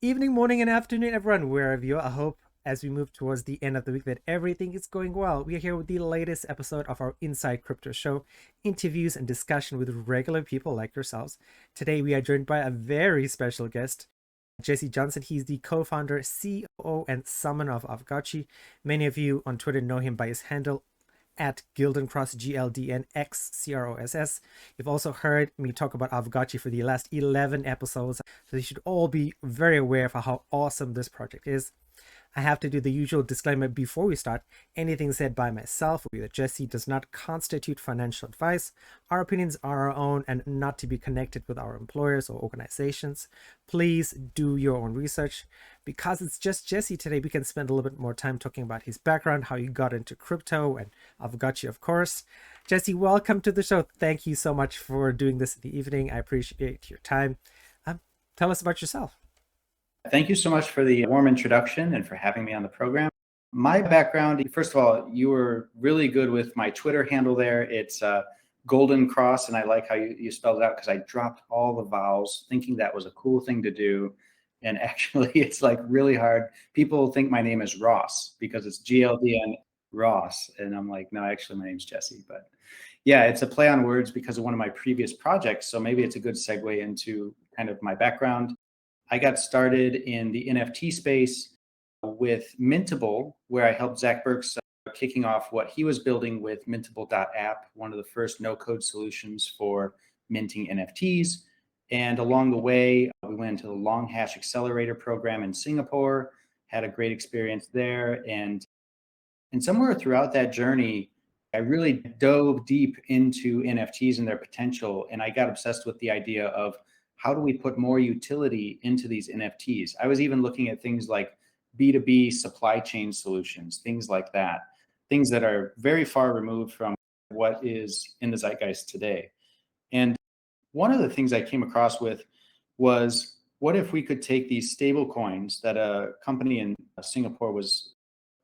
evening, morning, and afternoon, everyone, wherever you are. I hope as we move towards the end of the week that everything is going well. We are here with the latest episode of our Inside Crypto Show, interviews and discussion with regular people like yourselves. Today, we are joined by a very special guest, Jesse Johnson. He's the co-founder, COO, and summoner of Aavegotchi. Many of you on Twitter know him by his handle at Gildencross, GLDNXCROSS. You've also heard me talk about Aavegotchi for the last 11 episodes, so you should all be very aware of how awesome this project is. I have to do the usual disclaimer before we start. Anything said by myself or Jesse does not constitute financial advice. Our opinions are our own and not to be connected with our employers or organizations. Please do your own research. Because it's just Jesse today, we can spend a little bit more time talking about his background, how he got into crypto, and Aavegotchi, of course. Jesse, welcome to the show. Thank you so much for doing this in the evening. I appreciate your time. Tell us about yourself. Thank you so much for the warm introduction and for having me on the program. My background, first of all, you were really good with my Twitter handle there. It's Golden Cross, and I like how you spelled it out because I dropped all the vowels thinking that was a cool thing to do. And actually, it's like really hard. People think my name is Ross because it's GLDN Ross. And I'm like, no, actually, my name's Jesse. But yeah, it's a play on words because of one of my previous projects. So maybe it's a good segue into kind of my background. I got started in the NFT space with Mintable, where I helped Zach Burks kicking off what he was building with Mintable.app, one of the first no-code solutions for minting NFTs. And along the way, we went into the Long Hash Accelerator program in Singapore, had a great experience there. And somewhere throughout that journey, I really dove deep into NFTs and their potential. And I got obsessed with the idea of how do we put more utility into these NFTs? I was even looking at things like B2B supply chain solutions, things like that, things that are very far removed from what is in the zeitgeist today. And one of the things I came across with was, what if we could take these stable coins that a company in Singapore was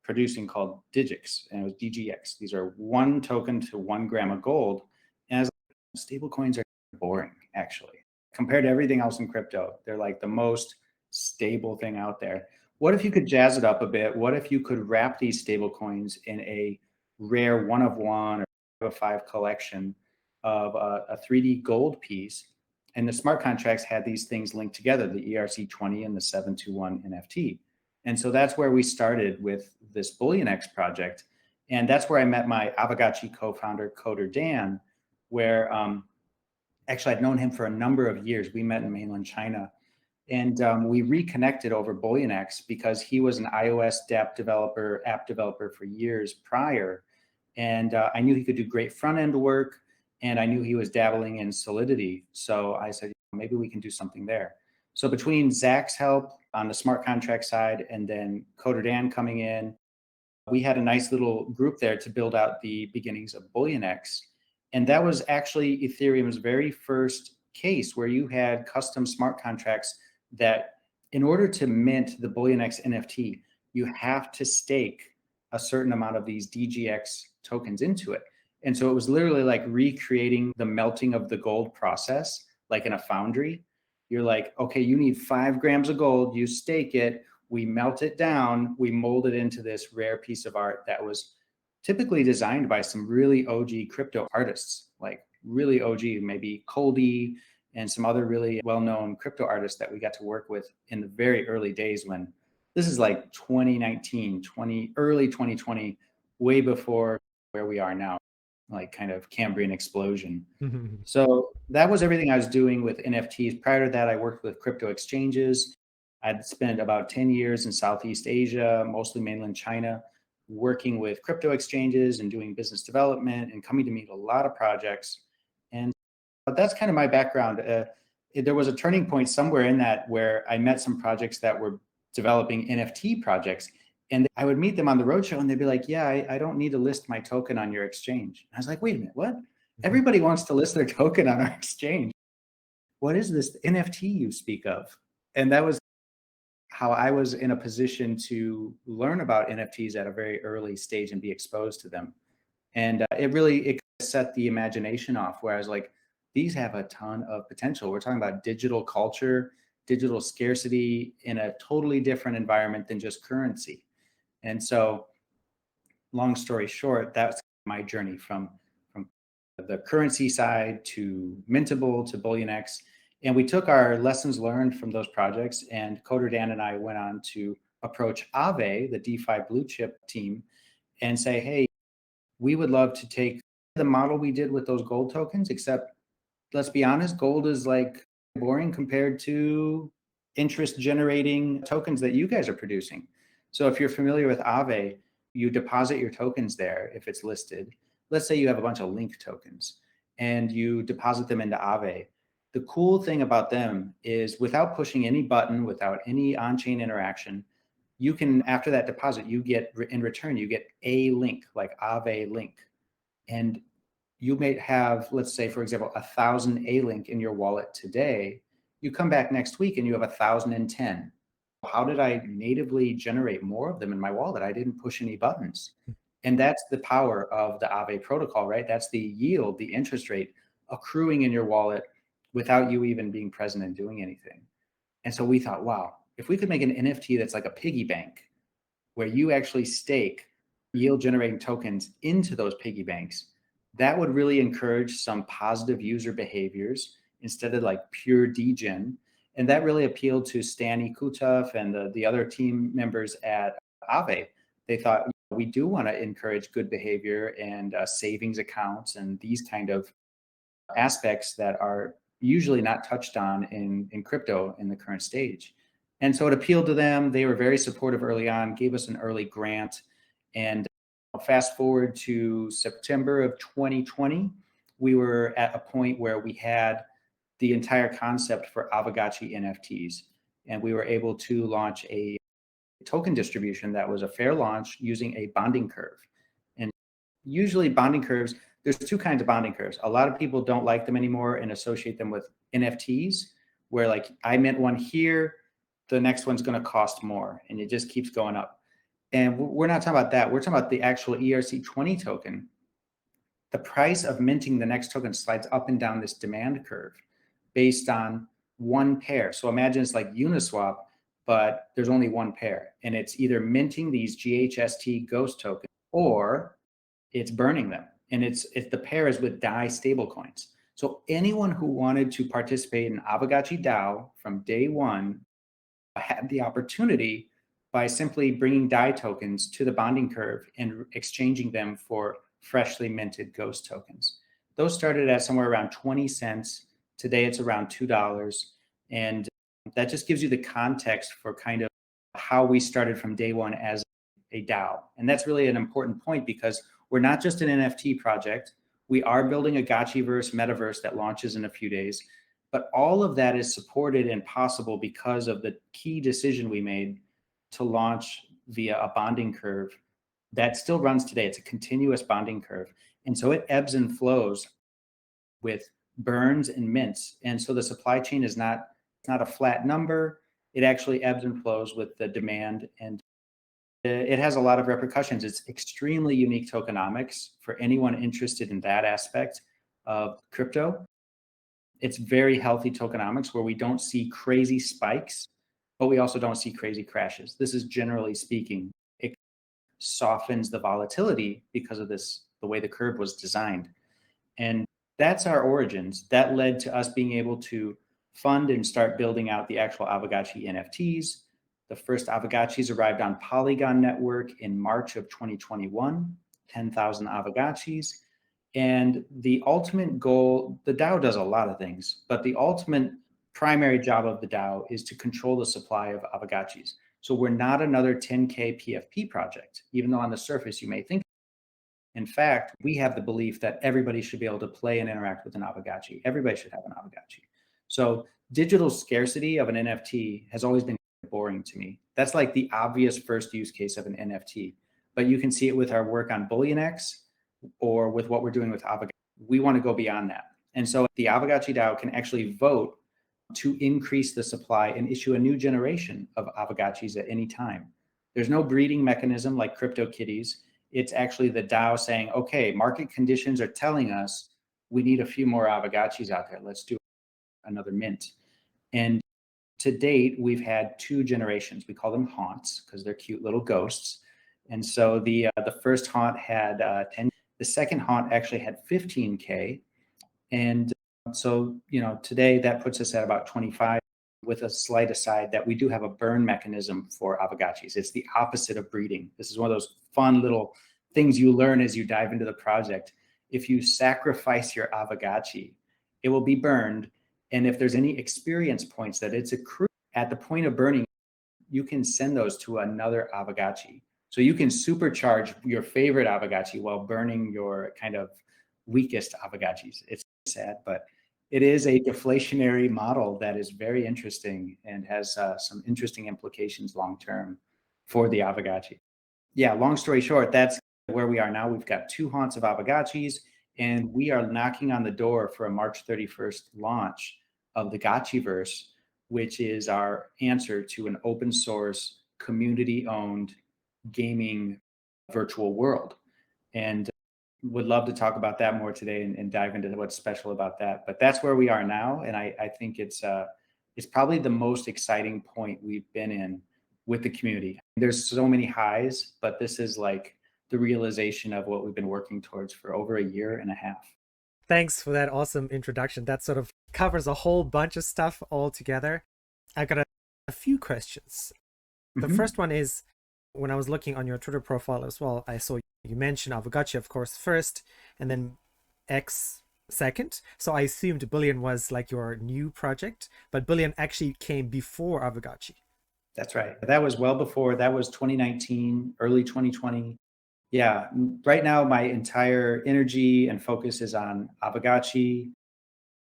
producing called Digix, and it was DGX. These are 1 token to 1 gram of gold. And as stable coins are boring, actually. Compared to everything else in crypto, they're like the most stable thing out there. What if you could jazz it up a bit? What if you could wrap these stable coins in a rare 1 of 1 or 5 of 5 collection of a 3D gold piece? And the smart contracts had these things linked together, the ERC20 and the 721 NFT. And so that's where we started with this Bullionix project. And that's where I met my Aavegotchi co-founder, Coder Dan, where actually, I'd known him for a number of years. We met in mainland China, and we reconnected over Bullionix because he was an iOS app developer for years prior. And I knew he could do great front-end work, and I knew he was dabbling in Solidity. So I said, maybe we can do something there. So between Zach's help on the smart contract side and then Coder Dan coming in, we had a nice little group there to build out the beginnings of Bullionix. And that was actually Ethereum's very first case where you had custom smart contracts that in order to mint the Bullionix NFT, you have to stake a certain amount of these DGX tokens into it. And so it was literally like recreating the melting of the gold process, like in a foundry. You're like, okay, you need 5 grams of gold, you stake it, we melt it down, we mold it into this rare piece of art that was typically designed by some really OG crypto artists, like really OG, maybe Coldy and some other really well-known crypto artists that we got to work with in the very early days when this is like 2019, early 2020, way before where we are now, like kind of Cambrian explosion. So that was everything I was doing with NFTs. Prior to that, I worked with crypto exchanges. I'd spent about 10 years in Southeast Asia, mostly mainland China, working with crypto exchanges and doing business development and coming to meet a lot of projects. And that's kind of my background. There was a turning point somewhere in that where I met some projects that were developing NFT projects. And I would meet them on the roadshow and they'd be like, yeah, I don't need to list my token on your exchange. And I was like, wait a minute, what? Everybody wants to list their token on our exchange. What is this NFT you speak of? And that was how I was in a position to learn about NFTs at a very early stage and be exposed to them. And it set the imagination off where I was like, these have a ton of potential. We're talking about digital culture digital scarcity in a totally different environment than just currency. And so, long story short, that's my journey from the currency side to Mintable to Bullionix. And we took our lessons learned from those projects, and Coder Dan and I went on to approach Aave, the DeFi blue chip team, and say, hey, we would love to take the model we did with those gold tokens, except let's be honest, gold is like boring compared to interest generating tokens that you guys are producing. So if you're familiar with Aave, you deposit your tokens there if it's listed. Let's say you have a bunch of link tokens and you deposit them into Aave. The cool thing about them is without pushing any button, without any on-chain interaction, you can, after that deposit, you get, in return, you get a link, like Aave link. And you may have, let's say, for example, 1,000 A-Link in your wallet today. You come back next week and you have 1,010. How did I natively generate more of them in my wallet? I didn't push any buttons. And that's the power of the Aave protocol, right? That's the yield, the interest rate accruing in your wallet without you even being present and doing anything. And so we thought, wow, if we could make an NFT that's like a piggy bank, where you actually stake yield generating tokens into those piggy banks, that would really encourage some positive user behaviors instead of like pure degen. And that really appealed to Stanny Kutov and the other team members at Aave. They thought, we do want to encourage good behavior and savings accounts and these kind of aspects that are usually not touched on in crypto in the current stage. And so it appealed to them. They were very supportive early on, gave us an early grant. And fast forward to September of 2020, we were at a point where we had the entire concept for Aavegotchi NFTs. And we were able to launch a token distribution that was a fair launch using a bonding curve. And usually bonding curves, there's two kinds of bonding curves. A lot of people don't like them anymore and associate them with NFTs, where like I mint one here, the next one's going to cost more, and it just keeps going up. And we're not talking about that. We're talking about the actual ERC20 token. The price of minting the next token slides up and down this demand curve based on one pair. So imagine it's like Uniswap, but there's only one pair, and it's either minting these GHST ghost tokens or it's burning them. And it's the pair is with DAI stablecoins. So anyone who wanted to participate in Aavegotchi DAO from day one had the opportunity by simply bringing DAI tokens to the bonding curve and exchanging them for freshly minted ghost tokens. Those started at somewhere around 20 cents. Today it's around $2. And that just gives you the context for kind of how we started from day one as a DAO. And that's really an important point because we're not just an NFT project. We are building a Gotchiverse metaverse that launches in a few days. But all of that is supported and possible because of the key decision we made to launch via a bonding curve that still runs today. It's a continuous bonding curve. And so it ebbs and flows with burns and mints. And so the supply chain is not a flat number. It actually ebbs and flows with the demand, and it has a lot of repercussions. It's extremely unique tokenomics for anyone interested in that aspect of crypto. It's very healthy tokenomics where we don't see crazy spikes, but we also don't see crazy crashes. This is generally speaking, it softens the volatility because of this, the way the curve was designed. And that's our origins. That led to us being able to fund and start building out the actual Aavegotchi NFTs. The first Aavegotchis arrived on Polygon Network in March of 2021, 10,000 Aavegotchis. And the ultimate goal, the DAO does a lot of things, but the ultimate primary job of the DAO is to control the supply of Aavegotchis. So we're not another 10K PFP project, even though on the surface you may think. In fact, we have the belief that everybody should be able to play and interact with an Aavegotchi. Everybody should have an Aavegotchi. So digital scarcity of an NFT has always been boring to me. That's like the obvious first use case of an NFT. But you can see it with our work on Bullionix or with what we're doing with Aavegotchi. We want to go beyond that. And so the Aavegotchi DAO can actually vote to increase the supply and issue a new generation of Aavegotchis at any time. There's no breeding mechanism like CryptoKitties. It's actually the DAO saying, okay, market conditions are telling us we need a few more Aavegotchis out there. Let's do another mint. And to date, we've had 2 generations. We call them haunts because they're cute little ghosts. And so the first haunt had 10. The second haunt actually had 15K. And so, today that puts us at about 25, with a slight aside that we do have a burn mechanism for Aavegotchis. It's the opposite of breeding. This is one of those fun little things you learn as you dive into the project. If you sacrifice your Aavegotchi, it will be burned. And if there's any experience points that it's accrued at the point of burning, you can send those to another Aavegotchi. So you can supercharge your favorite Aavegotchi while burning your kind of weakest Aavegotchis. It's sad, but it is a deflationary model that is very interesting and has some interesting implications long-term for the Aavegotchi. Yeah, long story short, that's where we are now. We've got 2 haunts of Aavegotchis, and we are knocking on the door for a March 31st launch of the Gotchiverse, which is our answer to an open source, community-owned gaming virtual world. And would love to talk about that more today and dive into what's special about that. But that's where we are now, and I think it's probably the most exciting point we've been in with the community. There's so many highs, but this is like the realization of what we've been working towards for over a year and a half. Thanks for that awesome introduction. That sort of covers a whole bunch of stuff all together. I got a few questions. The first one is, when I was looking on your Twitter profile as well, I saw you mentioned Aavegotchi, of course, first, and then X second. So I assumed Bullion was like your new project, but Bullion actually came before Aavegotchi. That's right. That was well before. That was 2019, early 2020. Yeah, right now my entire energy and focus is on Aavegotchi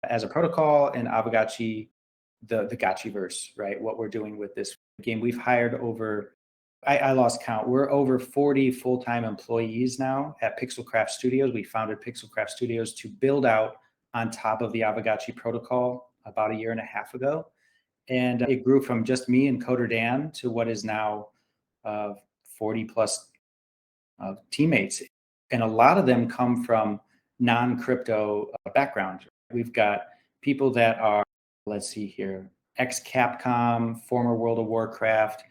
as a protocol and Aavegotchi, the Gotchiverse, right? What we're doing with this game. We've hired over, I lost count. We're over 40 full-time employees now at Pixelcraft Studios. We founded Pixelcraft Studios to build out on top of the Aavegotchi protocol about a year and a half ago. And it grew from just me and Coder Dan to what is now 40 plus teammates. And a lot of them come from non-crypto background. We've got people that are, let's see here, ex-Capcom, former World of Warcraft,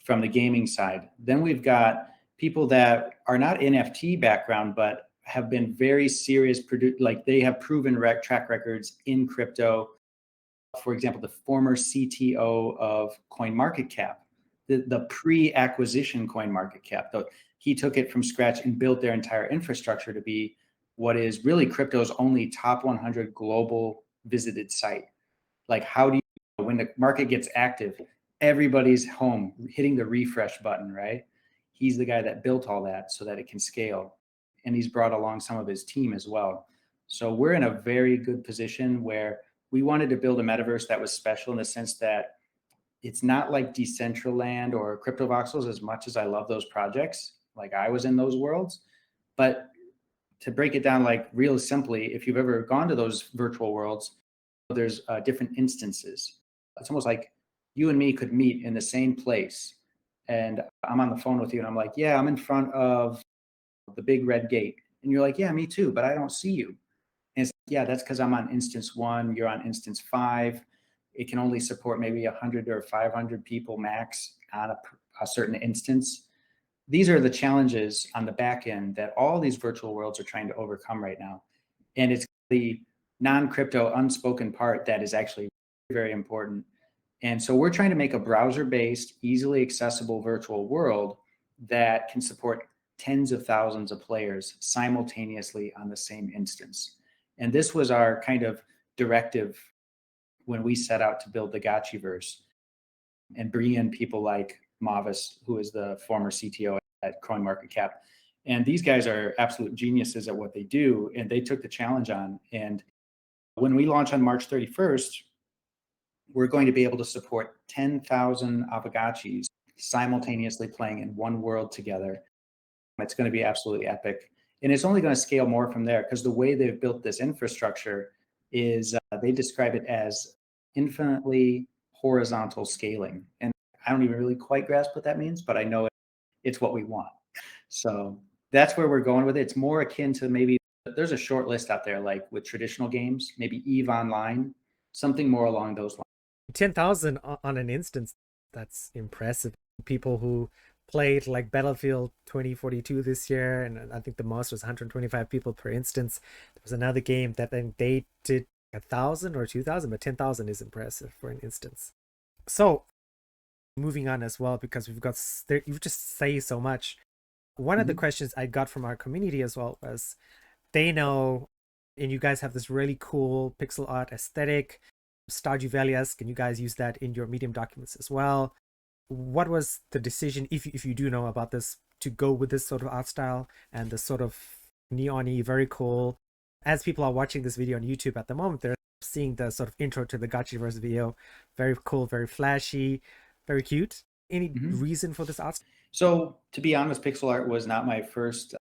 from the gaming side. Then we've got people that are not NFT background, but have been very serious, like they have proven track records in crypto. For example, the former CTO of CoinMarketCap, the pre-acquisition CoinMarketCap, though he took it from scratch and built their entire infrastructure to be what is really crypto's only top 100 global visited site. Like, how do you, when the market gets active, everybody's home hitting the refresh button, right? He's the guy that built all that so that it can scale. And he's brought along some of his team as well. So we're in a very good position where we wanted to build a metaverse that was special in the sense that it's not like Decentraland or CryptoVoxels, as much as I love those projects, like I was in those worlds. But to break it down like real simply, if you've ever gone to those virtual worlds, there's different instances. It's almost like you and me could meet in the same place, and I'm on the phone with you and I'm like, yeah, I'm in front of the big red gate. And you're like, yeah, me too, but I don't see you. And it's, yeah, that's because I'm on instance 1, you're on instance 5. It can only support maybe 100 or 500 people max on a certain instance. These are the challenges on the back end that all these virtual worlds are trying to overcome right now. And it's the non-crypto unspoken part that is actually very important. And so we're trying to make a browser-based, easily accessible virtual world that can support tens of thousands of players simultaneously on the same instance. And this was our kind of directive when we set out to build the Gotchiverse and bring in people like Mavis, who is the former CTO at CoinMarketCap. And these guys are absolute geniuses at what they do, and they took the challenge on. And when we launch on March 31st, we're going to be able to support 10,000 Aavegotchis simultaneously playing in one world together. It's going to be absolutely epic. And it's only going to scale more from there because the way they've built this infrastructure is they describe it as infinitely horizontal scaling. And I don't even really quite grasp what that means, but I know it's what we want. So that's where we're going with it. It's more akin to maybe there's a short list out there, like with traditional games, maybe EVE Online, something more along those lines. 10,000 on an instance, that's impressive. People who played like Battlefield 2042 this year, and I think the most was 125 people per instance. There was another game that then they did 1,000 or 2,000, but 10,000 is impressive for an instance. So moving on as well, because we've got you just say so much. One of the Mhm. questions I got from our community as well was, they know, and you guys have this really cool pixel art aesthetic, Stardew Valley-esque, and you guys use that in your Medium documents as well. What was the decision, if you do know about this, to go with this sort of art style and this sort of neon-y, very cool? As people are watching this video on YouTube at the moment, they're seeing the sort of intro to the Gotchiverse video. Very cool, very flashy, very cute. Any Mhm. reason for this art? So, to be honest, pixel art was not my first,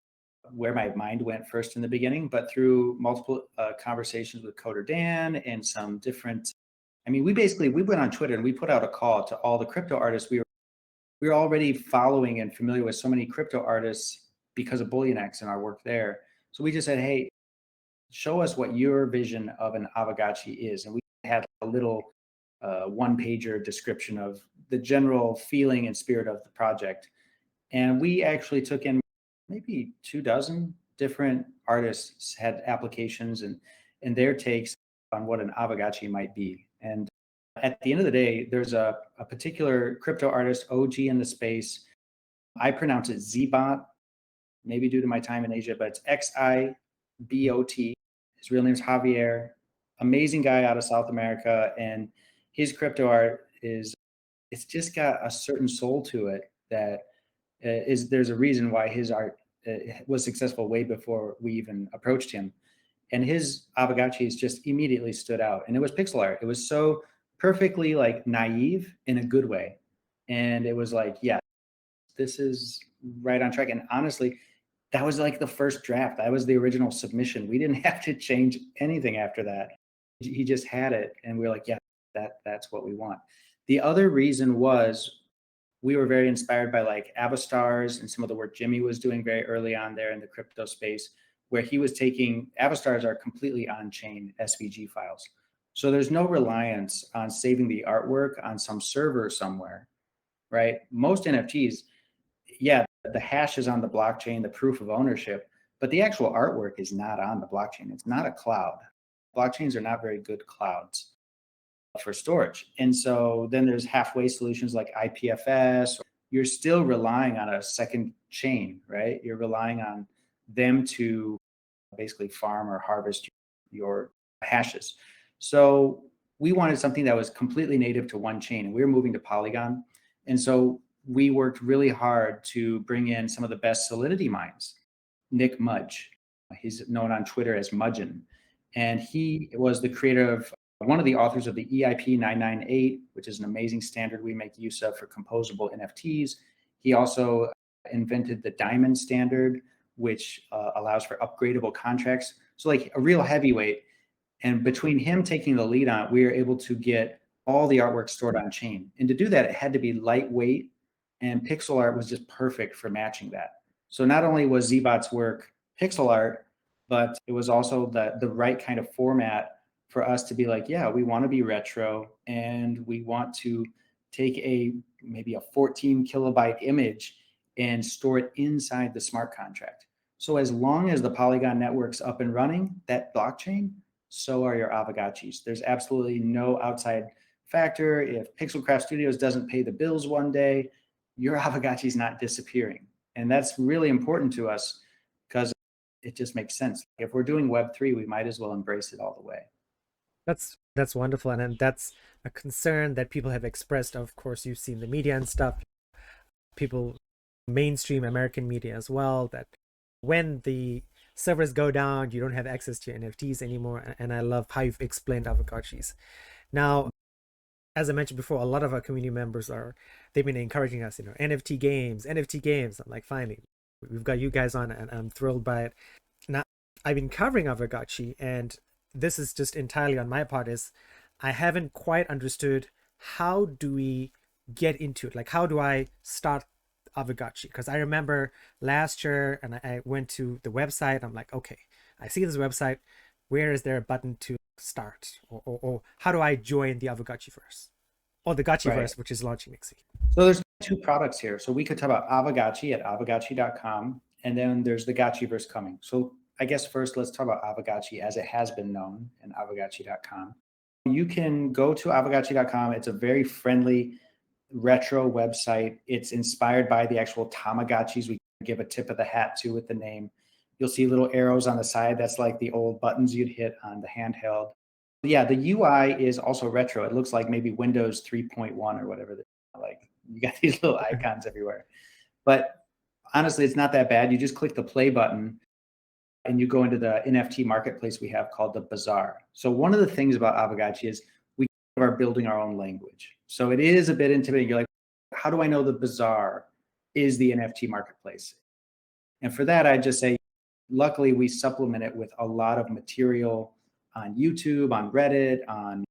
where my mind went first in the beginning, but through multiple conversations with Coder Dan and some different. I mean, we went on Twitter and we put out a call to all the crypto artists. We were already following and familiar with so many crypto artists because of Bullionix and our work there. So we just said, hey, show us what your vision of an Aavegotchi is. And we had a little one pager description of the general feeling and spirit of the project. And we actually took in maybe 2 dozen different artists had applications and their takes on what an Aavegotchi might be. And at the end of the day, there's a particular crypto artist, OG in the space. I pronounce it Zbot, maybe due to my time in Asia, but it's Xibot. His real name is Javier. Amazing guy out of South America. And his crypto art it's just got a certain soul to it that there's a reason why his art was successful way before we even approached him. And his Aavegotchis just immediately stood out. And it was pixel art. It was so perfectly like naive in a good way. And it was like, yeah, this is right on track. And honestly, that was like the first draft. That was the original submission. We didn't have to change anything after that. He just had it, and we were like, yeah, that's what we want. The other reason was we were very inspired by like Avastars and some of the work Jimmy was doing very early on there in the crypto space, where he was taking Avastars are completely on-chain SVG files. So there's no reliance on saving the artwork on some server somewhere, right? Most NFTs, yeah, the hash is on the blockchain, the proof of ownership, but the actual artwork is not on the blockchain. It's not a cloud. Blockchains are not very good clouds for storage. And so then there's halfway solutions like IPFS. You're still relying on a second chain, right? You're relying on them to basically farm or harvest your hashes. So we wanted something that was completely native to one chain, and we were moving to Polygon. And so we worked really hard to bring in some of the best Solidity minds. Nick Mudge, he's known on Twitter as Mudgeon, and he was the creator of one of the authors of the EIP 998, which is an amazing standard we make use of for composable NFTs. He also invented the Diamond standard, which allows for upgradable contracts. So, like a real heavyweight. And between him taking the lead on it, we were able to get all the artwork stored on chain. And to do that, it had to be lightweight, and pixel art was just perfect for matching that. So not only was Zbot's work pixel art, but it was also the right kind of format for us to be like, yeah, we want to be retro and we want to take maybe a 14 kilobyte image and store it inside the smart contract. So as long as the Polygon network's up and running, that blockchain, so are your Aavegotchis. There's absolutely no outside factor. If Pixelcraft Studios doesn't pay the bills one day, your Aavegotchi is not disappearing. And that's really important to us because it just makes sense. If we're doing Web3, we might as well embrace it all the way. That's wonderful, and that's a concern that people have expressed. Of course, you've seen the media and stuff, people, mainstream American media as well, that when the servers go down, you don't have access to your NFTs anymore. And I love how you've explained Aavegotchis. Now, as I mentioned before, a lot of our community members they've been encouraging us, NFT games, NFT games. I'm like, finally, we've got you guys on, and I'm thrilled by it. Now, I've been covering Aavegotchi, and this is just entirely on my part, is I haven't quite understood, how do we get into it? Like, how do I start Aavegotchi? Because I remember last year, and I went to the website. I'm like, okay, I see this website. Where is there a button to start? Or how do I join the Aavegotchiverse? or the Gotchiverse, Right. which is launching next week? So there's two products here. So we could talk about Aavegotchi at aavegotchi.com, and then there's the Gotchiverse coming. So I guess first let's talk about Aavegotchi as it has been known and aavegotchi.com. You can go to aavegotchi.com. It's a very friendly retro website. It's inspired by the actual Tamagotchis we give a tip of the hat to with the name. You'll see little arrows on the side. That's like the old buttons you'd hit on the handheld. Yeah, the UI is also retro. It looks like maybe Windows 3.1 or whatever. Like you got these little icons everywhere. But honestly, it's not that bad. You just click the play button and you go into the NFT marketplace we have called the Bazaar. So one of the things about Aavegotchi is we are building our own language. So it is a bit intimidating. You're like, how do I know the Bazaar is the NFT marketplace? And for that, I just say, luckily, we supplement it with a lot of material on YouTube, on Reddit, on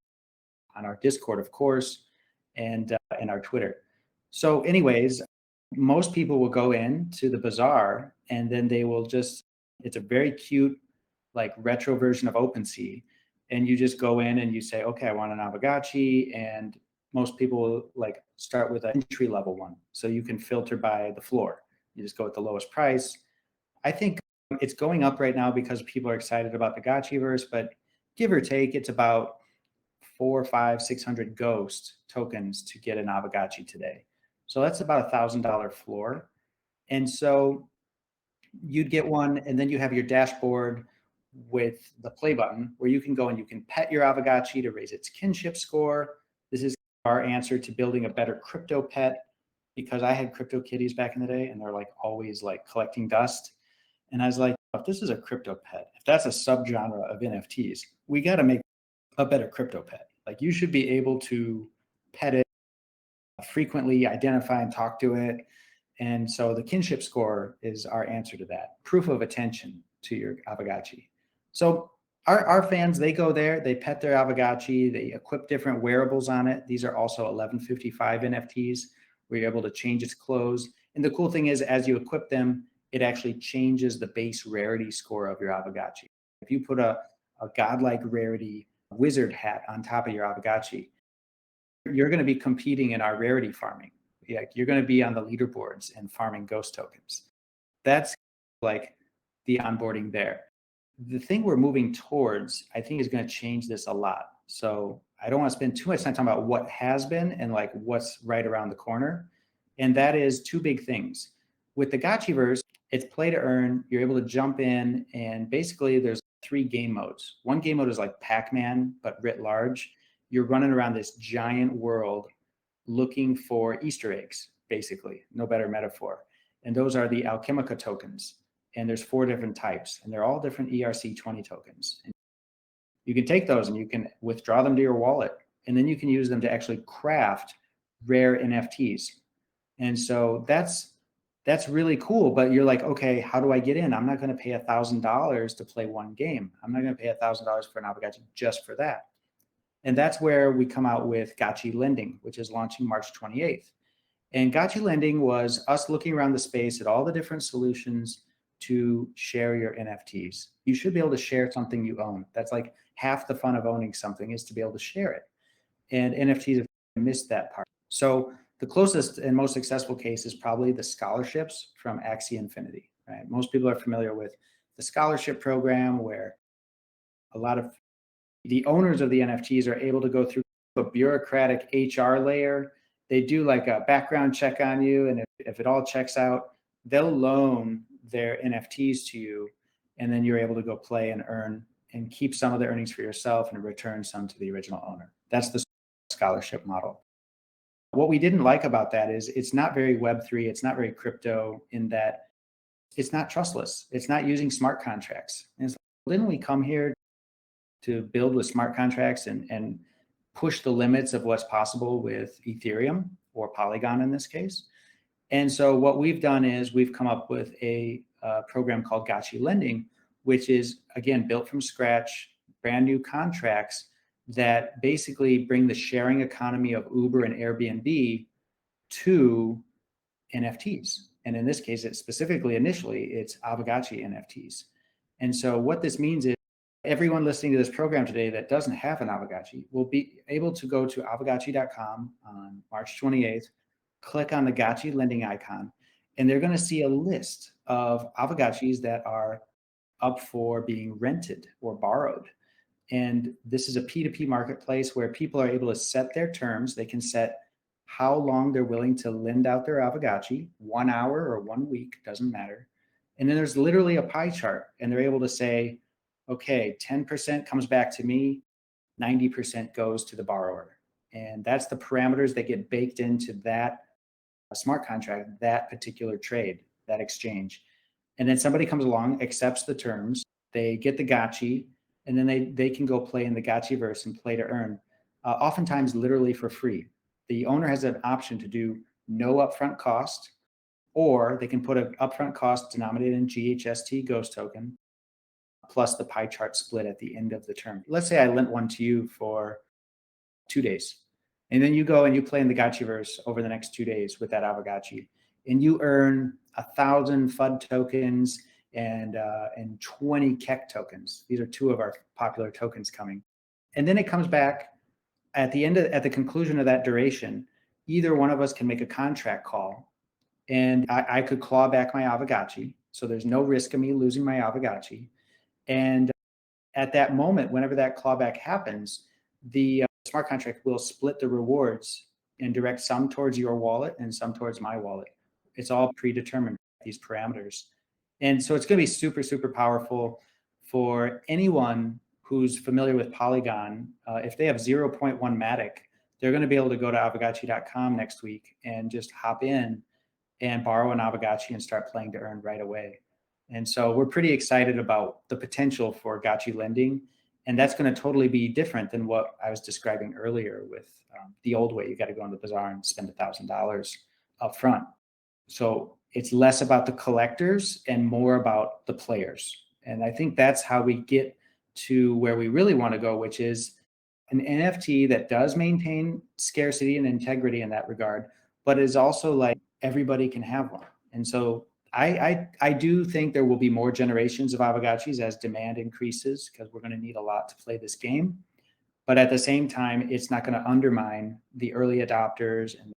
our Discord, of course, and our Twitter. So anyways, most people will go into the Bazaar and then they will just, it's a very cute, like retro version of OpenSea. And you just go in and you say, okay, I want an Aavegotchi. And most people like start with an entry level one. So you can filter by the floor. You just go with the lowest price. I think it's going up right now because people are excited about the Gotchiverse, but give or take, it's about 400, 500, 600 ghost tokens to get an Aavegotchi today. So that's about $1,000 floor. And so you'd get one, and then you have your dashboard with the play button where you can go and you can pet your Aavegotchi to raise its kinship score. This is our answer to building a better crypto pet, because I had crypto kitties back in the day and they're like always like collecting dust. And I was like, if this is a crypto pet, if that's a subgenre of NFTs, we got to make a better crypto pet. Like you should be able to pet it, frequently identify and talk to it. And so the kinship score is our answer to that. Proof of attention to your Aavegotchi. So our fans, they go there, they pet their Aavegotchi, they equip different wearables on it. These are also 1155 NFTs where you're able to change its clothes. And the cool thing is, as you equip them, it actually changes the base rarity score of your Aavegotchi. If you put a godlike rarity wizard hat on top of your Aavegotchi, you're going to be competing in our rarity farming. Yeah, you're going to be on the leaderboards and farming ghost tokens. That's like the onboarding there. The thing we're moving towards, I think, is going to change this a lot. So I don't want to spend too much time talking about what has been and like what's right around the corner. And that is two big things. With the Gotchiverse, it's play to earn. You're able to jump in, and basically there's 3 game modes. One game mode is like Pac-Man, but writ large. You're running around this giant world looking for Easter eggs, basically, no better metaphor. And those are the Alchemica tokens. And there's 4 different types, and they're all different ERC20 tokens. And you can take those and you can withdraw them to your wallet, and then you can use them to actually craft rare NFTs. And so that's really cool. But you're like, okay, how do I get in? I'm not going to pay $1,000 to play one game. I'm not going to pay $1,000 for an Aavegotchi just for that. And that's where we come out with Gotchi Lending, which is launching March 28th. And Gotchi Lending was us looking around the space at all the different solutions to share your NFTs. You should be able to share something you own. That's like half the fun of owning something, is to be able to share it. And NFTs have missed that part. So the closest and most successful case is probably the scholarships from Axie Infinity, right? Most people are familiar with the scholarship program, where a lot of the owners of the NFTs are able to go through a bureaucratic HR layer. They do like a background check on you, and if it all checks out, they'll loan their NFTs to you, and then you're able to go play and earn and keep some of the earnings for yourself and return some to the original owner. That's the scholarship model. What we didn't like about that is it's not very Web3, it's not very crypto, in that it's not trustless. It's not using smart contracts. And it's like, didn't we come here to build with smart contracts and push the limits of what's possible with Ethereum, or Polygon in this case? And so what we've done is we've come up with a program called Gotchi Lending, which is, again, built from scratch, brand new contracts that basically bring the sharing economy of Uber and Airbnb to NFTs. And in this case, it's specifically, initially, it's Aavegotchi NFTs. And so what this means is everyone listening to this program today that doesn't have an Aavegotchi will be able to go to Aavegotchi.com on March 28th, click on the Gotchi Lending icon, and they're going to see a list of Aavegotchis that are up for being rented or borrowed. And this is a P2P marketplace where people are able to set their terms. They can set how long they're willing to lend out their Aavegotchi, 1 hour or 1 week, doesn't matter. And then there's literally a pie chart, and they're able to say, okay, 10% comes back to me, 90% goes to the borrower. And that's the parameters that get baked into that smart contract, that particular trade, that exchange. And then somebody comes along, accepts the terms, they get the Gotchi, and then they can go play in the Gotchiverse and play to earn, oftentimes literally for free. The owner has an option to do no upfront cost, or they can put an upfront cost denominated in GHST ghost token, plus the pie chart split at the end of the term. Let's say I lent one to you for 2 days, and then you go and you play in the Gotchiverse over the next 2 days with that Aavegotchi, and you earn 1,000 FUD tokens and 20 KEK tokens. These are two of our popular tokens coming. And then it comes back at the conclusion of that duration. Either one of us can make a contract call, and I could claw back my Aavegotchi. So there's no risk of me losing my Aavegotchi. And at that moment, whenever that clawback happens, the smart contract will split the rewards and direct some towards your wallet and some towards my wallet. It's all predetermined, these parameters. And so it's going to be super, super powerful for anyone who's familiar with Polygon. If they have 0.1 Matic, they're going to be able to go to Aavegotchi.com next week and just hop in and borrow an Aavegotchi and start playing to earn right away. And so we're pretty excited about the potential for Gotchi Lending. And that's going to totally be different than what I was describing earlier with the old way. You got to go on the bazaar and spend $1,000 up front. So it's less about the collectors and more about the players. And I think that's how we get to where we really want to go, which is an NFT that does maintain scarcity and integrity in that regard, but is also like everybody can have one. And so I do think there will be more generations of Aavegotchis as demand increases, because we're going to need a lot to play this game. But at the same time, it's not going to undermine the early adopters and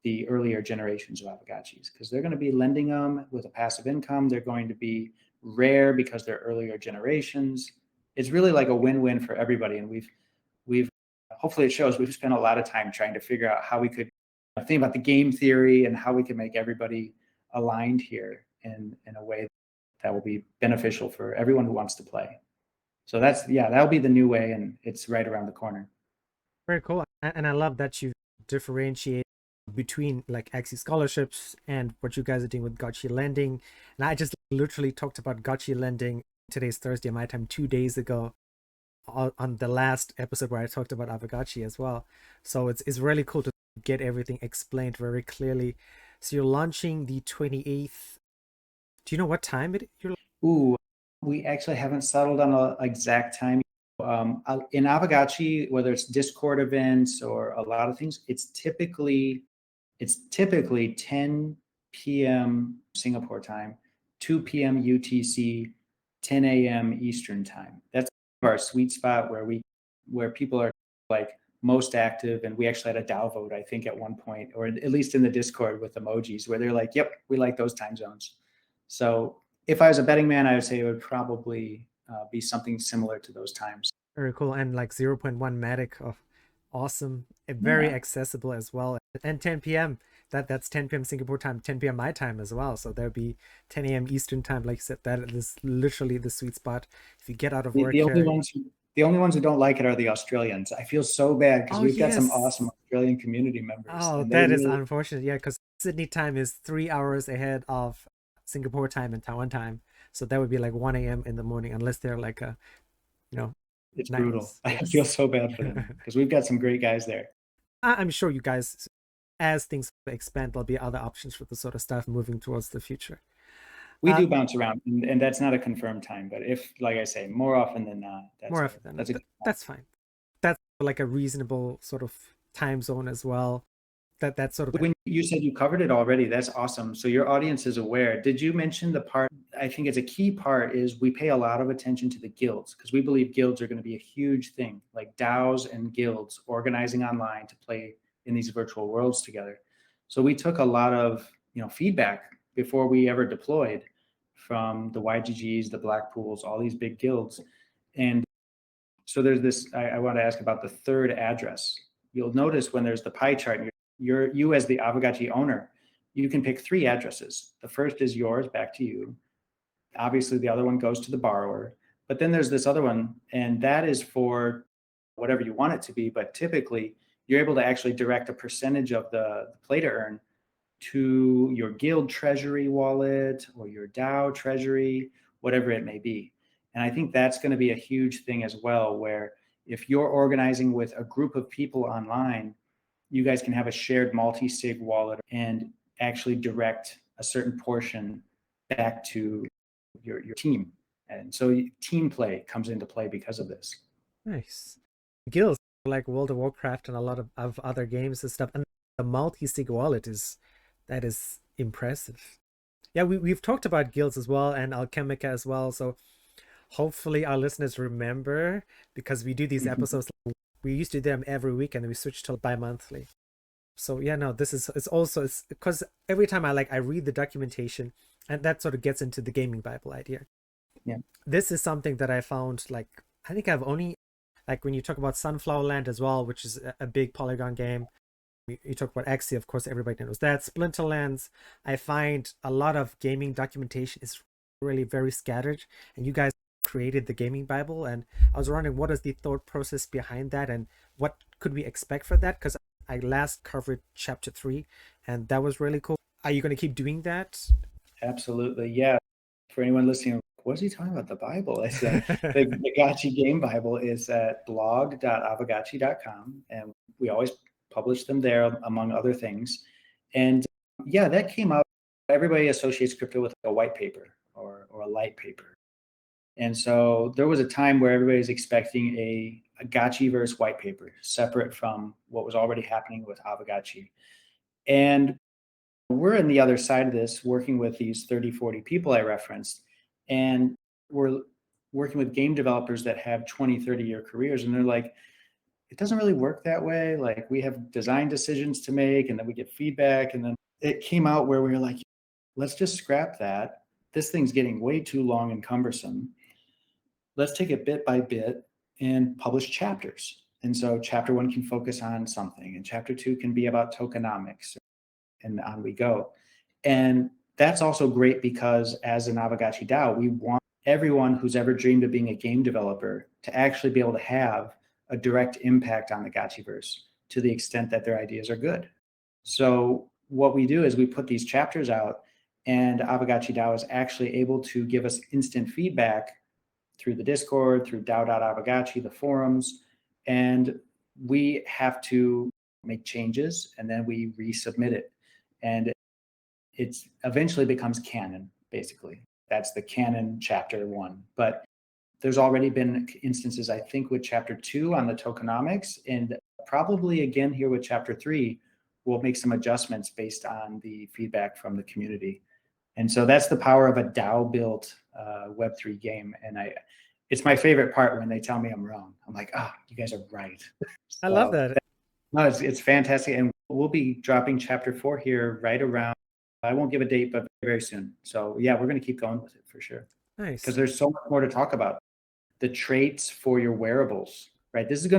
the earlier generations of Aavegotchis, because they're going to be lending them with a passive income. They're going to be rare because they're earlier generations. It's really like a win-win for everybody. And we've hopefully it shows we've spent a lot of time trying to figure out how we could think about the game theory and how we can make everybody aligned here in a way that will be beneficial for everyone who wants to play. So that'll be the new way, and it's right around the corner. Very cool. And I love that you differentiate between like Axie scholarships and what you guys are doing with Gotchi Lending. And I just literally talked about Gotchi Lending, today's Thursday my time, 2 days ago, on the last episode where I talked about Aavegotchi as well. So it's really cool to get everything explained very clearly. So you're launching the 28th. Do you know what time you're? Ooh, we actually haven't settled on an exact time. In Aavegotchi, whether it's Discord events or a lot of things, it's typically 10 p.m. Singapore time, 2 p.m. UTC, 10 a.m. Eastern time. That's our sweet spot where people are like most active. And we actually had a DAO vote, I think, at one point, or at least in the Discord with emojis, where they're like, yep, we like those time zones. So if I was a betting man, I would say it would probably be something similar to those times. Very cool. And like 0.1 Matic, oh, awesome. Very accessible as well. And 10 p.m. That's 10 p.m. Singapore time, 10 p.m. my time as well. So there'll be 10 a.m. Eastern time. Like you said, that is literally the sweet spot. If you get out of work, the only ones who don't like it are the Australians. I feel so bad because we've got some awesome Australian community members. Oh, that is unfortunate. Yeah, because Sydney time is 3 hours ahead of Singapore time and Taiwan time. So that would be like 1 a.m. in the morning, unless they're like it's brutal. Yes. I feel so bad for them because we've got some great guys there. I'm sure you guys, as things expand, there'll be other options for the sort of stuff moving towards the future. We do bounce around, and that's not a confirmed time. But if, like I say, more often than not, that's fine. That's like a reasonable sort of time zone as well. That sort of. When you said you covered it already, that's awesome. So your audience is aware. Did you mention the part, I think it's a key part, is we pay a lot of attention to the guilds, because we believe guilds are going to be a huge thing, like DAOs and guilds organizing online to play in these virtual worlds together. So we took a lot of feedback before we ever deployed from the YGGs, the Blackpools, all these big guilds. And so there's this, I want to ask about the third address. You'll notice when there's the pie chart, you as the Aavegotchi owner, you can pick 3 addresses. The first is yours, back to you. Obviously, the other one goes to the borrower. But then there's this other one, and that is for whatever you want it to be. But typically, you're able to actually direct a percentage of the play to earn to your guild treasury wallet or your DAO treasury, whatever it may be. And I think that's going to be a huge thing as well, where if you're organizing with a group of people online, you guys can have a shared multi-sig wallet and actually direct a certain portion back to your team. And so team play comes into play because of this. Nice. Guilds like World of Warcraft and a lot of other games and stuff. And the multi-sig wallet is impressive. Yeah, we've talked about guilds as well and Alchemica as well. So hopefully our listeners remember, because we do these episodes. We used to do them every week and we switched to bi-monthly. So yeah, no, it's because every time I read the documentation, and that sort of gets into the gaming Bible idea. Yeah. This is something that I found, I think I've only, when you talk about Sunflower Land as well, which is a big Polygon game. You talk about Axie, of course, everybody knows that. Splinterlands, I find a lot of gaming documentation is really very scattered, and you guys created the gaming Bible, and I was wondering what is the thought process behind that, and what could we expect for that? Because I last covered chapter 3, and that was really cool. Are you going to keep doing that? Absolutely, yeah. For anyone listening, what is he talking about? The Bible? It's the Gotchi Game Bible is at blog.aavegotchi.com, and we always publish them there, among other things. And yeah, that came out. Everybody associates crypto with a white paper or a light paper. And so there was a time where everybody's expecting a Gotchiverse white paper, separate from what was already happening with Aavegotchi. And we're in the other side of this, working with these 30, 40 people I referenced. And we're working with game developers that have 20, 30-year careers. And they're like, it doesn't really work that way. Like, we have design decisions to make, and then we get feedback. And then it came out where we were like, let's just scrap that. This thing's getting way too long and cumbersome. Let's take it bit by bit and publish chapters. And so chapter 1 can focus on something, and chapter 2 can be about tokenomics, and on we go. And that's also great because as an Aavegotchi DAO, we want everyone who's ever dreamed of being a game developer to actually be able to have a direct impact on the Gotchiverse to the extent that their ideas are good. So what we do is we put these chapters out, and Aavegotchi DAO is actually able to give us instant feedback through the Discord, through DAO.Aavegotchi, the forums, and we have to make changes, and then we resubmit it. And it eventually becomes canon, basically. That's the canon chapter 1. But there's already been instances, I think, with chapter 2 on the tokenomics, and probably again here with chapter 3, we'll make some adjustments based on the feedback from the community. And so that's the power of a DAO-built Web3 game. And it's my favorite part when they tell me I'm wrong. I'm like, you guys are right. So, I love that. No, it's fantastic. And we'll be dropping chapter 4 here right around, I won't give a date, but very soon. So yeah, we're going to keep going with it for sure. Nice. Because there's so much more to talk about. The traits for your wearables, right? This is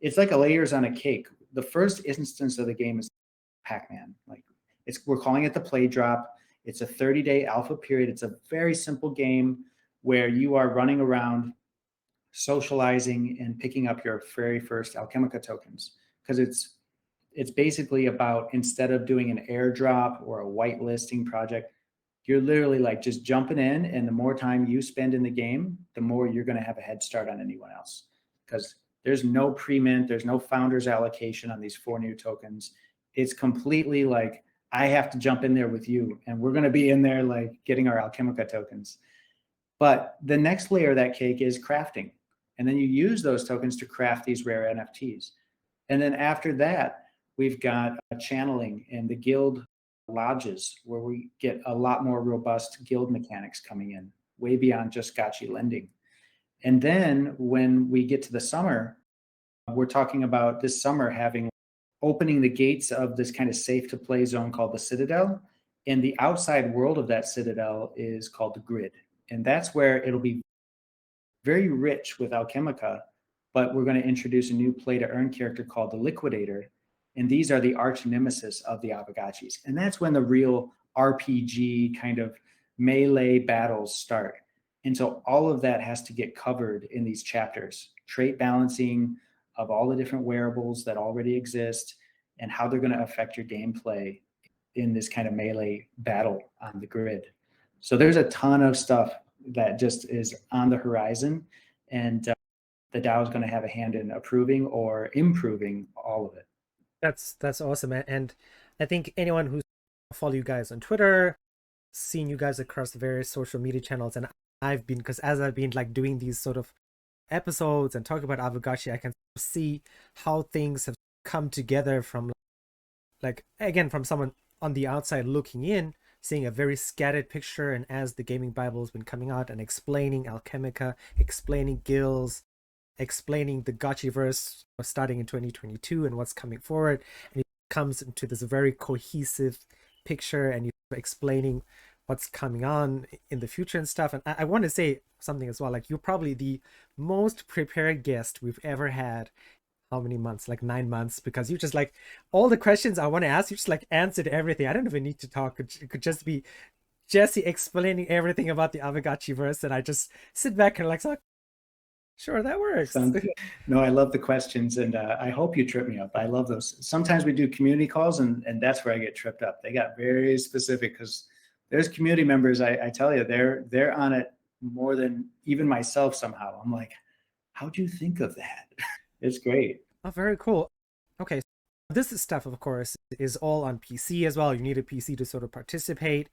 it's like a layers on a cake. The first instance of the game is Pac-Man. We're calling it the Playdrop. It's a 30-day alpha period. It's a very simple game where you are running around socializing and picking up your very first Alchemica tokens. Because it's basically about, instead of doing an airdrop or a whitelisting project, you're literally just jumping in, and the more time you spend in the game, the more you're going to have a head start on anyone else. Because there's no pre-mint, there's no founder's allocation on these 4 new tokens. It's completely I have to jump in there with you, and we're going to be in there getting our Alchemica tokens. But the next layer of that cake is crafting. And then you use those tokens to craft these rare NFTs. And then after that, We've got channeling and the guild lodges where we get a lot more robust guild mechanics coming in, way beyond just Gotchi Lending. And then when we get to the summer, we're talking about this summer having opening the gates of this kind of safe to play zone called the Citadel. And the outside world of that Citadel is called the Grid. And that's where it'll be very rich with Alchemica, but we're going to introduce a new play to earn character called the Liquidator. And these are the arch nemesis of the Aavegotchis. And that's when the real RPG kind of melee battles start. And so all of that has to get covered in these chapters. Trait balancing of all the different wearables that already exist and how they're going to affect your gameplay in this kind of melee battle on the grid. So there's a ton of stuff that just is on the horizon, and the DAO is going to have a hand in approving or improving all of it. That's awesome. And I think anyone who's follow you guys on Twitter, seen you guys across the various social media channels, and I've been, because as I've been like doing these sort of episodes and talking about Aavegotchi, I can see how things have come together from like again from someone on the outside looking in, seeing a very scattered picture, and as the gaming Bible has been coming out and explaining Alchemica, explaining guilds, explaining the Gotchiverse starting in 2022 and what's coming forward, and it comes into this very cohesive picture, and you're explaining what's coming on in the future and stuff. And I want to say something as well, like you're probably the most prepared guest we've ever had. How many months? Like 9 months, because you just like all the questions I want to ask, you just like answered everything. I don't even need to talk. It could just be Jesse explaining everything about the Aavegotchiverse, and I just sit back and like, sure, that works. No, I love the questions, and I hope you trip me up. I love those. Sometimes we do community calls, and that's where I get tripped up. They got very specific because there's community members. I tell you, they're on it more than even myself. Somehow, I'm like, how'd you think of that? It's great. Oh, very cool. Okay, this stuff, of course, is all on PC as well. You need a PC to sort of participate,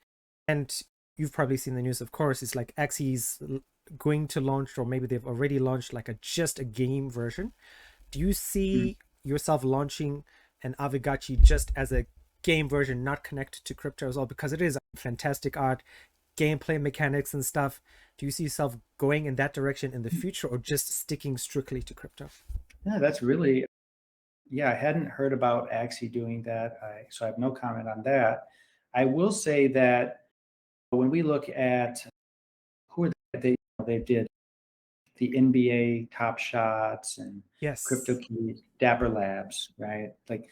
and you've probably seen the news, of course. It's like Axie's going to launch, or maybe they've already launched, like just a game version. Do you see yourself launching an Aavegotchi just as a game version, not connected to crypto as well? Because it is fantastic art, gameplay mechanics and stuff. Do you see yourself going in that direction in the future, or just sticking strictly to crypto? Yeah, that's really, I hadn't heard about Axie doing that. So I have no comment on that. I will say that when we look at who are they did the NBA Top Shots and Yes. CryptoKey, Dapper Labs, right? Like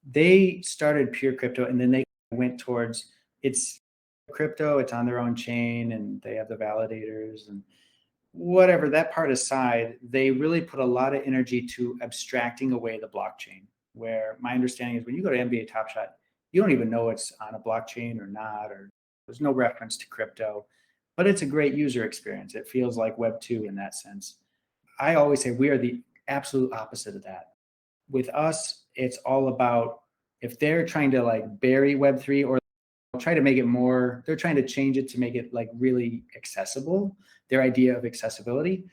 they started pure crypto, and then they went towards it's crypto, it's on their own chain, and they have the validators and whatever. That part aside, they really put a lot of energy to abstracting away the blockchain. Where my understanding is when you go to NBA Top Shot, you don't even know it's on a blockchain or not, or there's no reference to crypto, but it's a great user experience. It feels like Web 2 in that sense. I always say we are the absolute opposite of that. With us, it's all about if they're trying to like bury Web 3 or try to make it more, they're trying to change it to make it like really accessible, their idea of accessibility,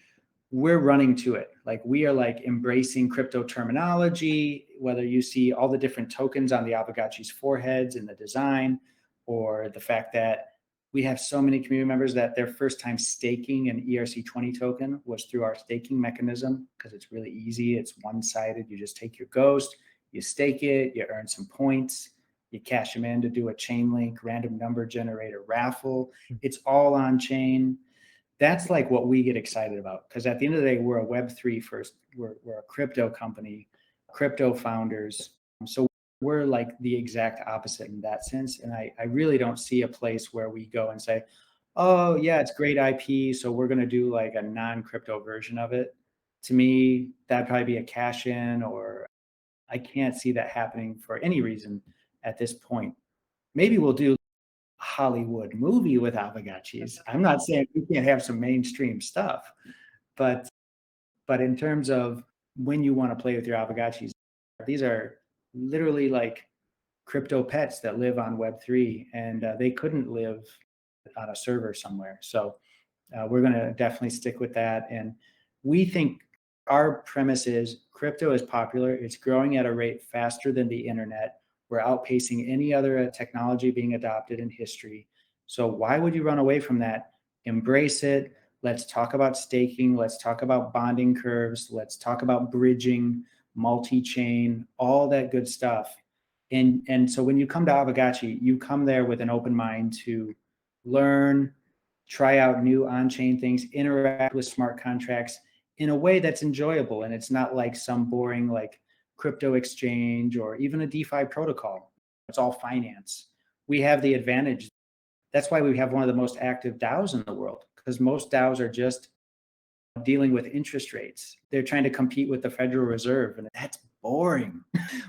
we're running to it. Like we are like embracing crypto terminology, whether you see all the different tokens on the Aavegotchi's foreheads in the design, or the fact that we have so many community members that their first time staking an ERC20 token was through our staking mechanism, because it's really easy. It's one-sided. You just take your ghost, you stake it, you earn some points, you cash them in to do a chain link, random number generator raffle. It's all on chain. That's like what we get excited about, because at the end of the day, we're a Web3 first. We're a crypto company, crypto founders. So we're like the exact opposite in that sense. And I really don't see a place where we go and say, oh yeah, it's great IP, so we're going to do like a non-crypto version of it. To me, that'd probably be a cash in, or I can't see that happening for any reason at this point. Maybe we'll do Hollywood movie with Aavegotchis. I'm not saying we can't have some mainstream stuff, but in terms of when you want to play with your Aavegotchis, these are literally like crypto pets that live on Web3, and they couldn't live on a server somewhere. So we're going to definitely stick with that. And we think our premise is crypto is popular. It's growing at a rate faster than the internet. We're outpacing any other technology being adopted in history. So why would you run away from that? Embrace it. Let's talk about staking. Let's talk about bonding curves. Let's talk about bridging, multi-chain, all that good stuff. And so when you come to Aavegotchi, you come there with an open mind to learn, try out new on-chain things, interact with smart contracts in a way that's enjoyable. And it's not like some boring like crypto exchange or even a DeFi protocol. It's all finance. We have the advantage. That's why we have one of the most active DAOs in the world, because most DAOs are just dealing with interest rates. They're trying to compete with the Federal Reserve, and that's boring.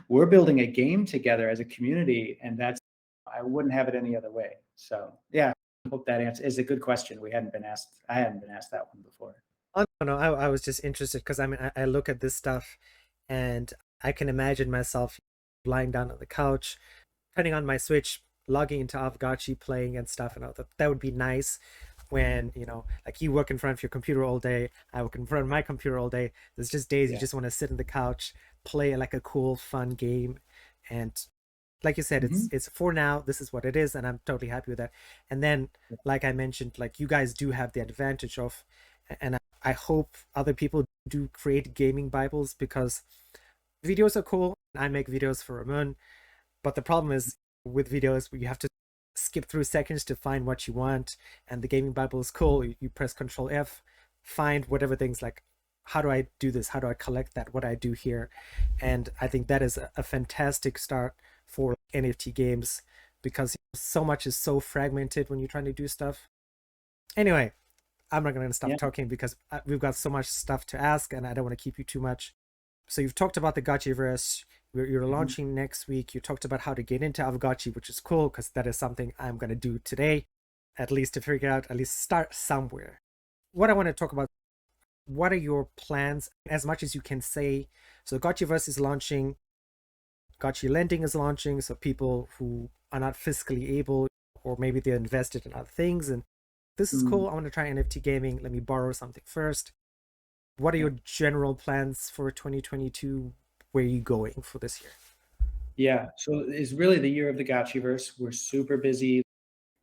We're building a game together as a community, and I wouldn't have it any other way. So yeah, I hope that answer is a good question. I hadn't been asked that one before. Oh, no, I was just interested because I mean, I look at this stuff and I can imagine myself lying down on the couch, turning on my Switch, logging into Aavegotchi, playing and stuff. And I thought that would be nice when, like you work in front of your computer all day, I work in front of my computer all day. There's just days you just want to sit on the couch, play like a cool, fun game. And like you said, it's for now, this is what it is, and I'm totally happy with that. And then, like I mentioned, like you guys do have the advantage of, and I hope other people do create gaming Bibles, because videos are cool. I make videos for Amun, but the problem is with videos, you have to skip through seconds to find what you want. And the gaming Bible is cool. You press Control F, find whatever things like, how do I do this? How do I collect that? What I do here? And I think that is a fantastic start for NFT games, because so much is so fragmented when you're trying to do stuff. Anyway, I'm not going to stop talking because we've got so much stuff to ask and I don't want to keep you too much. So you've talked about the Gotchiverse. You're launching next week. You talked about how to get into Aavegotchi, which is cool because that is something I'm going to do today, at least to figure out, at least start somewhere. What I want to talk about, what are your plans, as much as you can say? So Gotchiverse is launching, Gotchi Lending is launching, so people who are not fiscally able, or maybe they're invested in other things, and this is cool, I want to try NFT gaming, let me borrow something first. What are your general plans for 2022? Where are you going for this year? Yeah, so it's really the year of the Gotchiverse. We're super busy.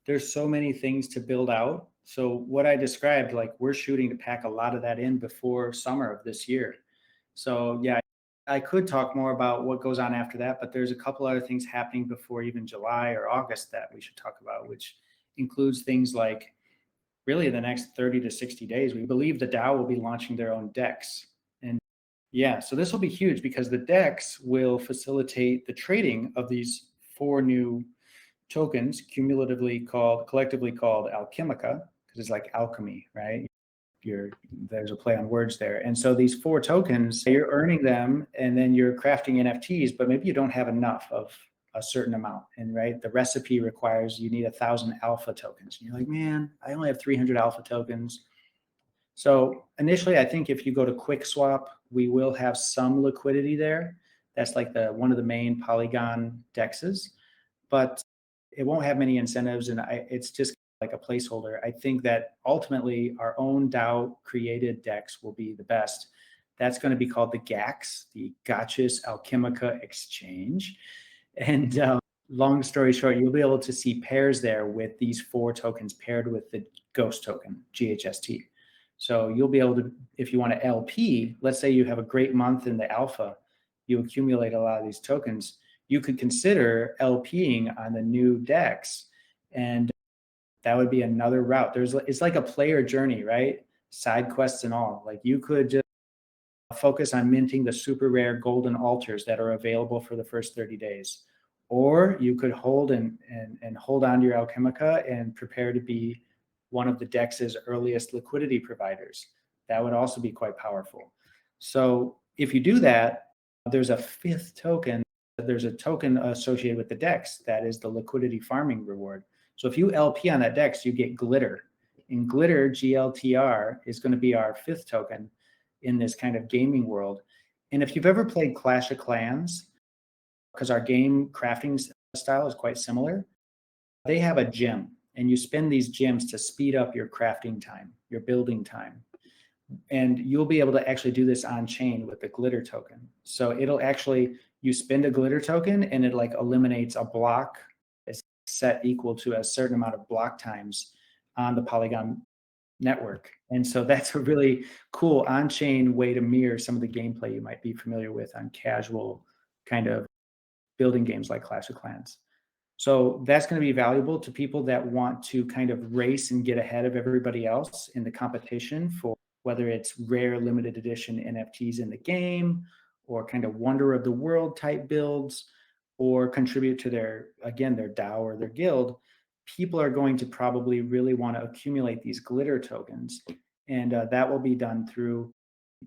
There's so many things to build out. So what I described, like we're shooting to pack a lot of that in before summer of this year. So yeah, I could talk more about what goes on after that, but there's a couple other things happening before even July or August that we should talk about, which includes things like really the next 30 to 60 days. We believe the DAO will be launching their own DEX. And yeah, so this will be huge because the DEX will facilitate the trading of these 4 new tokens, collectively called Alchemica, because it's like alchemy, right? There's a play on words there. And so these 4 tokens, you're earning them and then you're crafting NFTs, but maybe you don't have enough of a certain amount. And right, the recipe requires you need 1,000 alpha tokens. And you're like, man, I only have 300 alpha tokens. So initially, I think if you go to QuickSwap, we will have some liquidity there. That's like one of the main Polygon dexes, but it won't have many incentives, and it's just like a placeholder. I think that ultimately our own DAO created DEX will be the best. That's going to be called the GAX, the Gotchis Alchemica Exchange. And long story short, you'll be able to see pairs there with these 4 tokens paired with the Ghost token, GHST. So you'll be able to, if you want to LP, let's say you have a great month in the alpha, you accumulate a lot of these tokens, you could consider LPing on the new DEX, and that would be another route. It's like a player journey, right? Side quests and all. Like you could just focus on minting the super rare golden altars that are available for the first 30 days. Or you could hold and hold on to your Alchemica and prepare to be one of the DEX's earliest liquidity providers. That would also be quite powerful. So if you do that, there's a 5th token. There's a token associated with the DEX that is the liquidity farming reward. So if you LP on that DEX, you get glitter. And glitter, GLTR, is going to be our 5th token in this kind of gaming world. And if you've ever played Clash of Clans, because our game crafting style is quite similar, they have a gem, and you spend these gems to speed up your crafting time, your building time. And you'll be able to actually do this on chain with the glitter token. So it'll actually, you spend a glitter token and it like eliminates a block is set equal to a certain amount of block times on the Polygon network. And so that's a really cool on-chain way to mirror some of the gameplay you might be familiar with on casual kind of building games like Clash of Clans. So that's going to be valuable to people that want to kind of race and get ahead of everybody else in the competition for whether it's rare limited edition NFTs in the game or kind of wonder of the world type builds or contribute to their, again, their DAO or their guild. People are going to probably really want to accumulate these glitter tokens. And that will be done through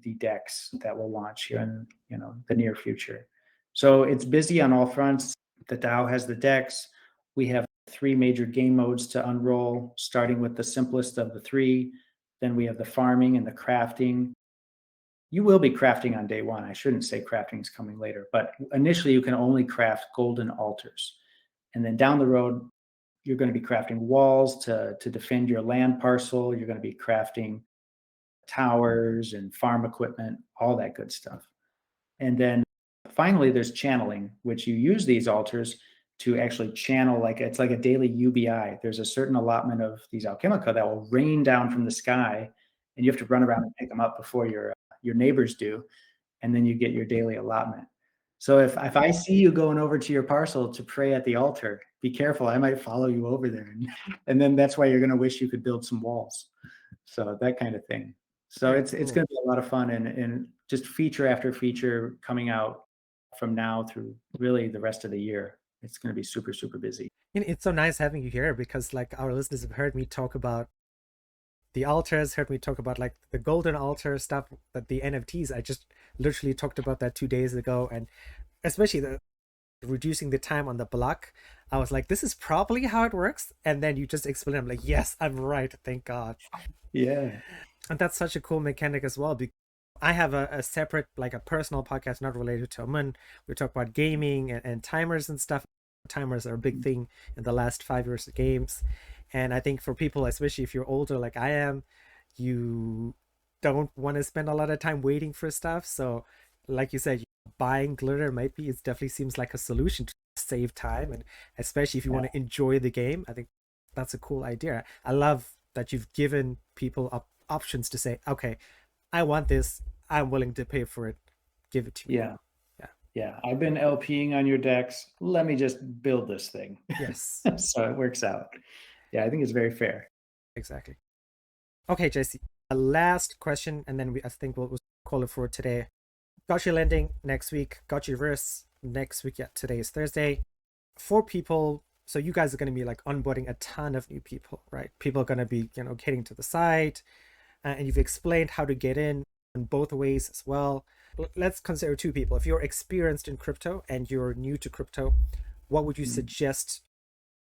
the DEX that will launch here in the near future. So it's busy on all fronts. The DAO has the DEX. We have 3 major game modes to unroll, starting with the simplest of the 3. Then we have the farming and the crafting. You will be crafting on day 1. I shouldn't say crafting is coming later, but initially you can only craft golden altars. And then down the road, you're going to be crafting walls to defend your land parcel. You're going to be crafting towers and farm equipment, all that good stuff. And then finally, there's channeling, which you use these altars to actually channel, like it's like a daily UBI. There's a certain allotment of these Alchemica that will rain down from the sky, and you have to run around and pick them up before your neighbors do, and then you get your daily allotment. So if I see you going over to your parcel to pray at the altar, be careful. I might follow you over there, and then that's why you're going to wish you could build some walls. So that kind of thing. So it's going to be a lot of fun and just feature after feature coming out from now through really the rest of the year. It's going to be super, super busy. It's so nice having you here because like our listeners have heard me talk about the altars, heard me talk about like the golden altar stuff, that the NFTs. I just literally talked about that 2 days ago, and especially the reducing the time on the block. I was like, this is probably how it works. And then you just explain, I'm like, yes, I'm right. Thank God. Yeah. And that's such a cool mechanic as well. Because I have a separate, like a personal podcast, not related to Amun. We talk about gaming and timers and stuff. Timers are a big thing in the last 5 years of games. And I think for people, especially if you're older like I am, you don't want to spend a lot of time waiting for stuff. So like you said, buying glitter it definitely seems like a solution to save time, and especially if you want to enjoy the game. I think that's a cool idea. I love that you've given people options to say, okay, I want this, I'm willing to pay for it, give it to me. Yeah, I've been LPing on your DEX, let me just build this thing. Yes. So it works out. Yeah, I think it's very fair. Exactly. Okay, JC, a last question, and then I think we'll call it for today. Gotchi Lending next week, Gotchiverse next week. Yeah, today is Thursday. For people, so you guys are going to be like onboarding a ton of new people, right? People are going to be, getting to the site, and you've explained how to get in both ways as well. Let's consider 2 people. If you're experienced in crypto and you're new to crypto, what would you suggest?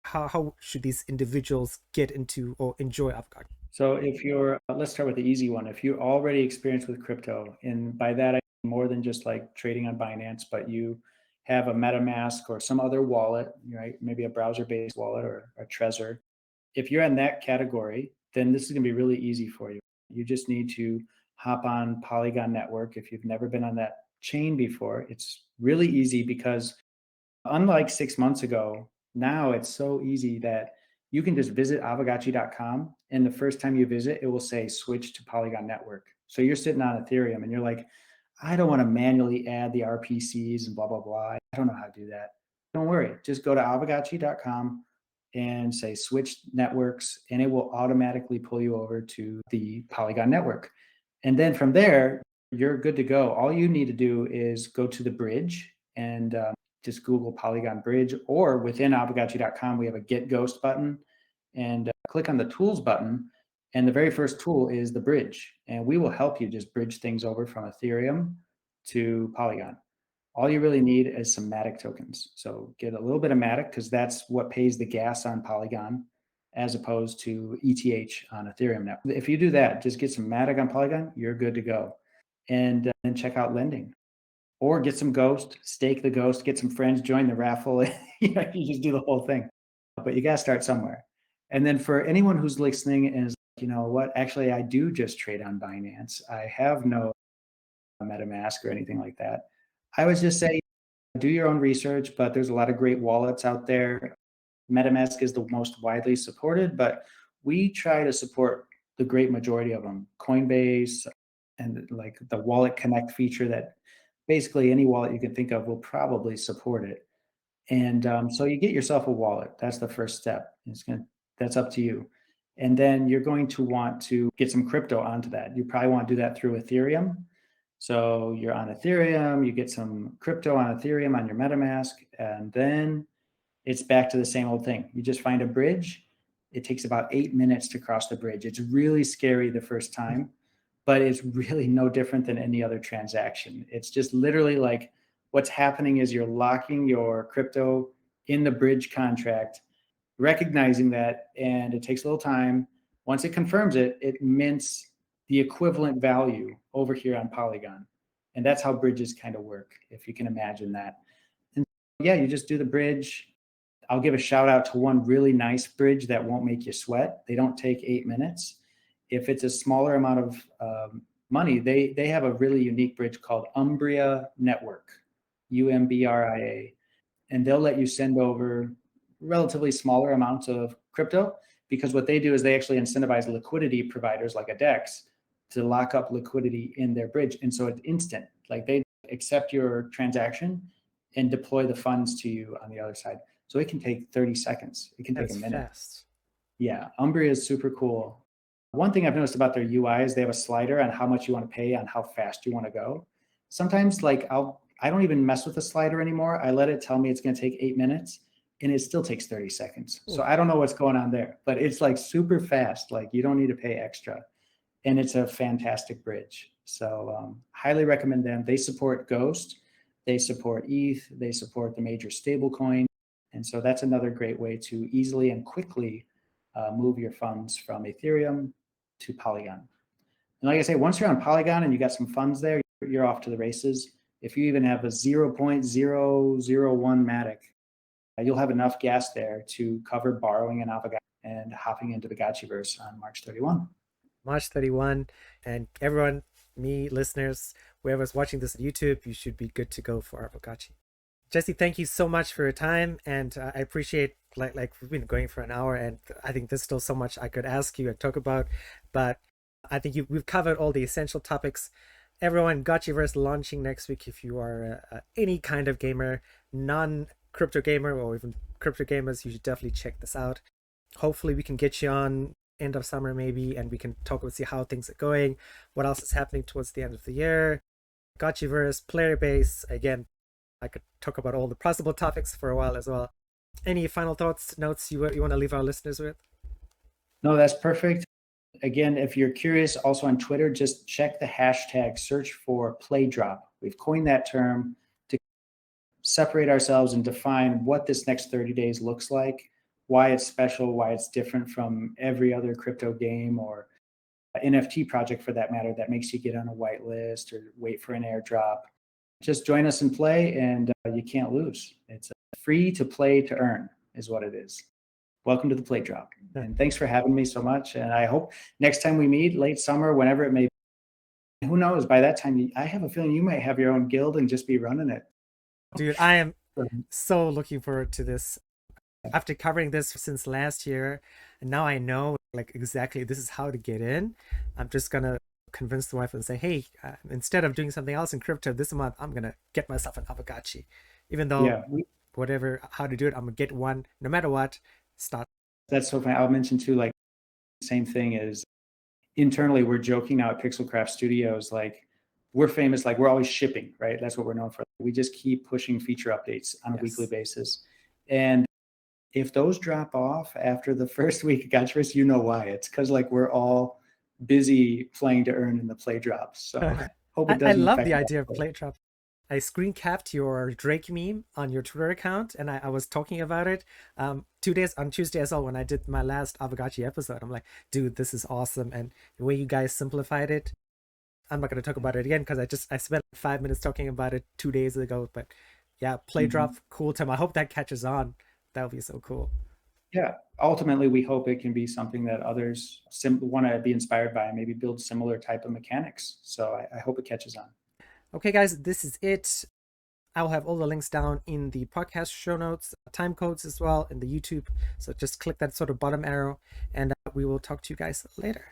How should these individuals get into or enjoy Aavegotchi? So if you're, let's start with the easy one. If you're already experienced with crypto, and by that I mean more than just like trading on Binance, but you have a MetaMask or some other wallet, right? Maybe a browser-based wallet or a Trezor. If you're in that category, then this is going to be really easy for you. You just need to hop on Polygon Network. If you've never been on that chain before, it's really easy because unlike 6 months ago, now it's so easy that you can just visit Aavegotchi.com, and the first time you visit, it will say switch to Polygon Network. So you're sitting on Ethereum and you're like, I don't want to manually add the RPCs and blah, blah, blah. I don't know how to do that. Don't worry. Just go to Aavegotchi.com and say switch networks, and it will automatically pull you over to the Polygon network. And then from there, you're good to go. All you need to do is go to the bridge and just Google Polygon Bridge, or within Aavegotchi.com, we have a Get Ghost button, and click on the Tools button. And the very first tool is the bridge. And we will help you just bridge things over from Ethereum to Polygon. All you really need is some Matic tokens. So get a little bit of Matic because that's what pays the gas on Polygon as opposed to ETH on Ethereum now. If you do that, just get some Matic on Polygon, you're good to go. And then check out lending. Or get some Ghost, stake the Ghost, get some friends, join the raffle. You just do the whole thing. But you got to start somewhere. And then for anyone who's listening and is you know what, actually, I do just trade on Binance. I have no MetaMask or anything like that. I would just say do your own research, but there's a lot of great wallets out there. MetaMask is the most widely supported, but we try to support the great majority of them. Coinbase and like the Wallet Connect feature that basically any wallet you can think of will probably support it. And so you get yourself a wallet. That's the first step. That's up to you. And then you're going to want to get some crypto onto that. You probably want to do that through Ethereum. So you're on Ethereum, you get some crypto on Ethereum on your MetaMask, and then it's back to the same old thing. You just find a bridge. It takes about 8 minutes to cross the bridge. It's really scary the first time, but it's really no different than any other transaction. It's just literally like what's happening is you're locking your crypto in the bridge contract, recognizing that, and it takes a little time. Once it confirms it, it mints the equivalent value over here on Polygon. And that's how bridges kind of work, if you can imagine that. And yeah, you just do the bridge. I'll give a shout out to one really nice bridge that won't make you sweat. They don't take 8 minutes. If it's a smaller amount of money, they have a really unique bridge called Umbria Network, UMBRIA, and they'll let you send over relatively smaller amounts of crypto, because what they do is they actually incentivize liquidity providers like a DEX to lock up liquidity in their bridge. And so it's instant. Like they accept your transaction and deploy the funds to you on the other side. So it can take 30 seconds. It can take a minute. Fast. Yeah, Umbria is super cool. One thing I've noticed about their UI is they have a slider on how much you want to pay on how fast you want to go. Sometimes like I don't even mess with the slider anymore. I let it tell me it's going to take 8 minutes and it still takes 30 seconds. So I don't know what's going on there, but it's like super fast. Like you don't need to pay extra. And it's a fantastic bridge. So highly recommend them. They support Ghost, they support ETH, they support the major stablecoin. And so that's another great way to easily and quickly move your funds from Ethereum to Polygon. And like I say, once you're on Polygon and you got some funds there, you're off to the races. If you even have a 0.001 Matic, you'll have enough gas there to cover borrowing an Aavegotchi and hopping into the Gotchiverse on March 31. March 31, and everyone, me, listeners, whoever's watching this on YouTube, you should be good to go for Aavegotchi. Jesse, thank you so much for your time, and I appreciate, like we've been going for an hour, and I think there's still so much I could ask you and talk about, but I think we've covered all the essential topics. Everyone, Gotchiverse launching next week. If you are any kind of gamer, non-crypto gamer, or even crypto gamers, you should definitely check this out. Hopefully we can get you on end of summer maybe, and we can talk and see how things are going, what else is happening towards the end of the year. Gotchiverse, player base, again, I could talk about all the possible topics for a while as well. Any final thoughts, notes you want to leave our listeners with? No, that's perfect. Again, if you're curious, also on Twitter, just check the hashtag, search for Playdrop. We've coined that term to separate ourselves and define what this next 30 days looks like, why it's special, why it's different from every other crypto game or NFT project for that matter that makes you get on a whitelist or wait for an airdrop. Just join us and play, and you can't lose. It's free to play to earn is what it is. Welcome to the Playdrop. And thanks for having me so much. And I hope next time we meet, late summer, whenever it may be, who knows, by that time, I have a feeling you might have your own guild and just be running it. Dude, I am so looking forward to this. After covering this since last year, and now I know like exactly this is how to get in. I'm just gonna convince the wife and say, hey, instead of doing something else in crypto this month, I'm gonna get myself an Aavegotchi. Even though whatever how to do it, I'm gonna get one no matter what. Start. That's so funny. I'll mention too, like same thing is internally we're joking now at Pixelcraft Studios, like we're famous, like we're always shipping, right? That's what we're known for. We just keep pushing feature updates on a weekly basis. And if those drop off after the first week of Gotchiverse, you know why. It's because like we're all busy playing to earn in the play drops. So hope it doesn't. I love the idea of play drop. I screen capped your Drake meme on your Twitter account, and I was talking about it 2 days on Tuesday as well when I did my last Aavegotchi episode. I'm like, dude, this is awesome, and the way you guys simplified it. I'm not going to talk about it again because I spent 5 minutes talking about it 2 days ago. But yeah, play drop, cool time. I hope that catches on. That would be so cool. Yeah, ultimately we hope it can be something that others want to be inspired by and maybe build similar type of mechanics. So I hope it catches on. Okay, guys, this is it. I'll have all the links down in the podcast show notes, time codes as well in the YouTube. So just click that sort of bottom arrow, and we will talk to you guys later.